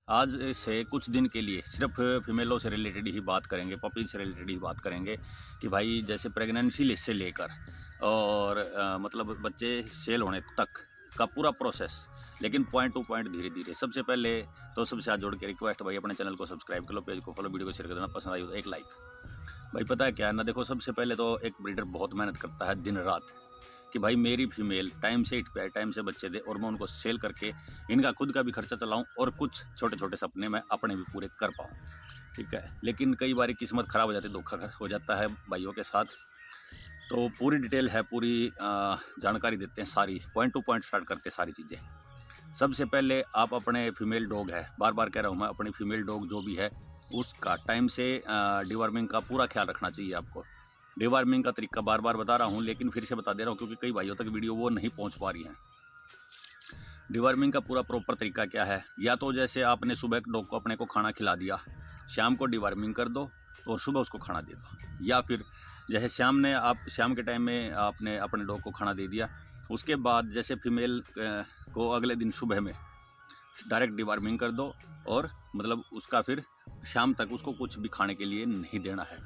आज से कुछ दिन के लिए सिर्फ फीमेलों से रिलेटेड ही बात करेंगे, पपीज से रिलेटेड ही बात करेंगे कि भाई जैसे प्रेगनेंसी से लेकर और मतलब बच्चे सेल होने तक का पूरा प्रोसेस, लेकिन पॉइंट टू पॉइंट धीरे धीरे। सबसे पहले तो सबसे हाथ जोड़ के रिक्वेस्ट भाई, अपने चैनल को सब्सक्राइब कर लो, पेज को फॉलो, वीडियो को शेयर कर देना, पसंद आई तो एक लाइक। भाई पता है क्या है ना, देखो सबसे पहले तो एक ब्रीडर बहुत मेहनत करता है दिन रात कि भाई मेरी फीमेल टाइम से हिट पे आए, टाइम से बच्चे दे और मैं उनको सेल करके इनका खुद का भी खर्चा चलाऊं और कुछ छोटे छोटे सपने मैं अपने भी पूरे कर पाऊँ। ठीक है, लेकिन कई बार किस्मत ख़राब हो जाती है, धोखा हो जाता है भाइयों के साथ। तो पूरी डिटेल है, पूरी जानकारी देते हैं, सारी पॉइंट टू पॉइंट स्टार्ट करते हैं सारी चीज़ें। सबसे पहले आप अपने फीमेल डॉग है, बार बार कह रहा हूँ मैं, अपनी फीमेल डॉग जो भी है उसका टाइम से डिवर्मिंग का पूरा ख्याल रखना चाहिए आपको। डिवर्मिंग का तरीका बार बार बता रहा हूँ, लेकिन फिर से बता दे रहा हूँ क्योंकि कई भाइयों तक वीडियो वो नहीं पहुँच पा रही है। डिवर्मिंग का पूरा प्रॉपर तरीका क्या है, या तो जैसे आपने सुबह डॉग को अपने को खाना खिला दिया, शाम को डिवर्मिंग कर दो और सुबह उसको खाना दे दो। या फिर जैसे शाम के टाइम में आपने अपने डॉग को खाना दे दिया, उसके बाद जैसे फीमेल को अगले दिन सुबह में डायरेक्ट डिवर्मिंग कर दो और मतलब उसका फिर शाम तक उसको कुछ भी खाने के लिए नहीं देना है।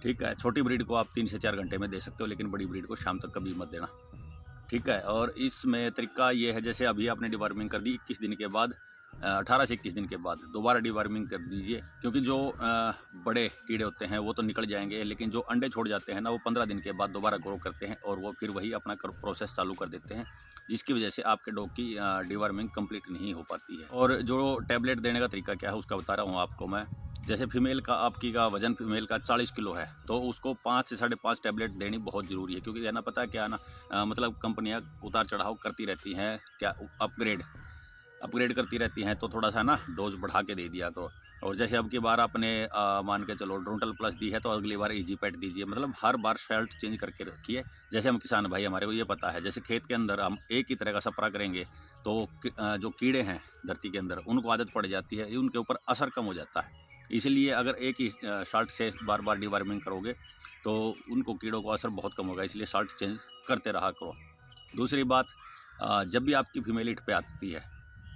ठीक है, छोटी ब्रीड को आप 3 से 4 घंटे में दे सकते हो, लेकिन बड़ी ब्रीड को शाम तक कभी मत देना। ठीक है, और इसमें तरीका ये है, जैसे अभी आपने डिवर्मिंग कर दी 21 दिन के बाद, 18 से 21 दिन के बाद दोबारा डिवर्मिंग कर दीजिए, क्योंकि जो बड़े कीड़े होते हैं वो तो निकल जाएंगे, लेकिन जो अंडे छोड़ जाते हैं ना, वो 15 दिन के बाद दोबारा ग्रो करते हैं और वो फिर वही अपना प्रोसेस चालू कर देते हैं, जिसकी वजह से आपके डॉग की डिवर्मिंग कंप्लीट नहीं हो पाती है। और जो टैबलेट देने का तरीका क्या है उसका बता रहा हूँ आपको मैं। जैसे फीमेल का आपकी का वजन फीमेल का 40 किलो है, तो उसको 5 से 5.5 टैबलेट देनी बहुत ज़रूरी है, क्योंकि है ना, पता है क्या है ना, मतलब कंपनियां उतार चढ़ाव करती रहती हैं, क्या अपग्रेड करती रहती हैं, तो थोड़ा सा ना डोज बढ़ा के दे दिया करो। और जैसे अब की बार आपने मान के चलो ड्रोंटल प्लस दी है, तो अगली बार इजी पैट दीजिए, मतलब हर बार शेल्ट चेंज करके रखिए। जैसे हम किसान भाई, हमारे को ये पता है, जैसे खेत के अंदर हम एक ही तरह का सपरा करेंगे तो जो कीड़े हैं धरती के अंदर उनको आदत पड़ जाती है, उनके ऊपर असर कम हो जाता है। इसलिए अगर एक ही शाल्ट से बार बार डिवर्मिंग करोगे तो उनको कीड़ों को असर बहुत कम होगा, इसलिए शाल्ट चेंज करते रहा करो। दूसरी बात, जब भी आपकी फीमेल हिट पे आती है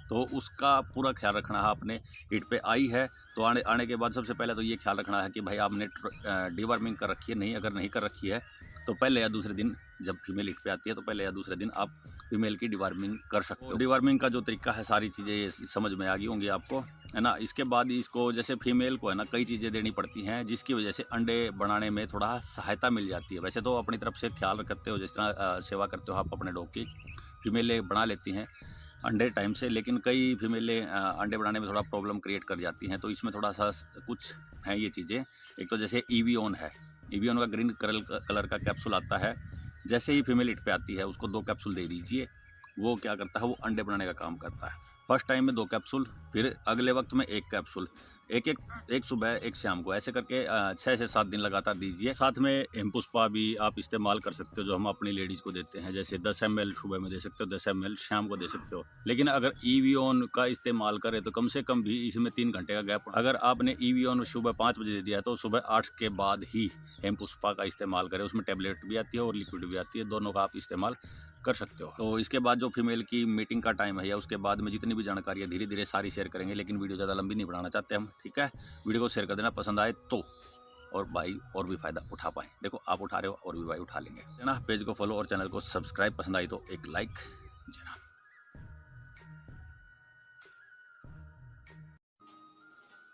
तो उसका पूरा ख्याल रखना है आपने। हिट पे आई है तो आने के बाद सबसे पहले तो ये ख्याल रखना है कि भाई आपने डिवर्मिंग कर रखी है, नहीं अगर नहीं कर रखी है तो पहले या दूसरे दिन, जब फीमेल हिट पे आती है तो पहले या दूसरे दिन आप फीमेल की डिवर्मिंग कर सकते हो। डिवर्मिंग का जो तरीका है, सारी चीज़ें समझ में आ गई होंगी आपको, है ना। इसके बाद इसको जैसे फीमेल को है ना कई चीज़ें देनी पड़ती हैं, जिसकी वजह से अंडे बनाने में थोड़ा सहायता मिल जाती है। वैसे तो अपनी तरफ से ख्याल रखते हो, जिस तरह सेवा करते हो आप अपने डॉग की, फीमेलें बना लेती हैं अंडे टाइम से, लेकिन कई फीमेलें अंडे बनाने में थोड़ा प्रॉब्लम क्रिएट कर जाती हैं, तो इसमें थोड़ा सा कुछ है ये चीज़ें। एक तो जैसे ईवीओन है, ईवीओन का ग्रीन कलर का कैप्सूल आता है, जैसे ही फीमेल हिट पे आती है उसको 2 कैप्सूल दे दीजिए। वो क्या करता है, वो अंडे बनाने का काम करता है। फर्स्ट टाइम में 2 कैप्सूल, फिर अगले वक्त में 1 कैप्सूल, एक सुबह एक शाम को, ऐसे करके 6 से 7 दिन लगातार दीजिए। साथ में हिमपुष्पा भी आप इस्तेमाल कर सकते हो, जो हम अपनी लेडीज़ को देते हैं, जैसे 10 ml सुबह में दे सकते हो, 10 ml शाम को दे सकते हो। लेकिन अगर ईवीओन का इस्तेमाल करें तो कम से कम भी इसमें 3 घंटे का गैप। अगर आपने ईवीओन सुबह 5 बजे दे दिया तो सुबह 8 के बाद ही हिमपुष्पा का इस्तेमाल करें। उसमें टैबलेट भी आती है और लिक्विड भी आती है, दोनों का आप इस्तेमाल कर सकते हो। तो इसके बाद जो फीमेल की मीटिंग का टाइम है, या उसके बाद में जितनी भी जानकारी है धीरे धीरे सारी शेयर करेंगे, लेकिन वीडियो ज़्यादा लंबी नहीं बनाना चाहते हम। ठीक है, वीडियो को शेयर कर देना पसंद आए तो, और भाई और भी फ़ायदा उठा पाएँ। देखो आप उठा रहे हो और भी भाई उठा लेंगे, है ना। पेज को फॉलो और चैनल को सब्सक्राइब, पसंद आई तो एक लाइक। जनाब।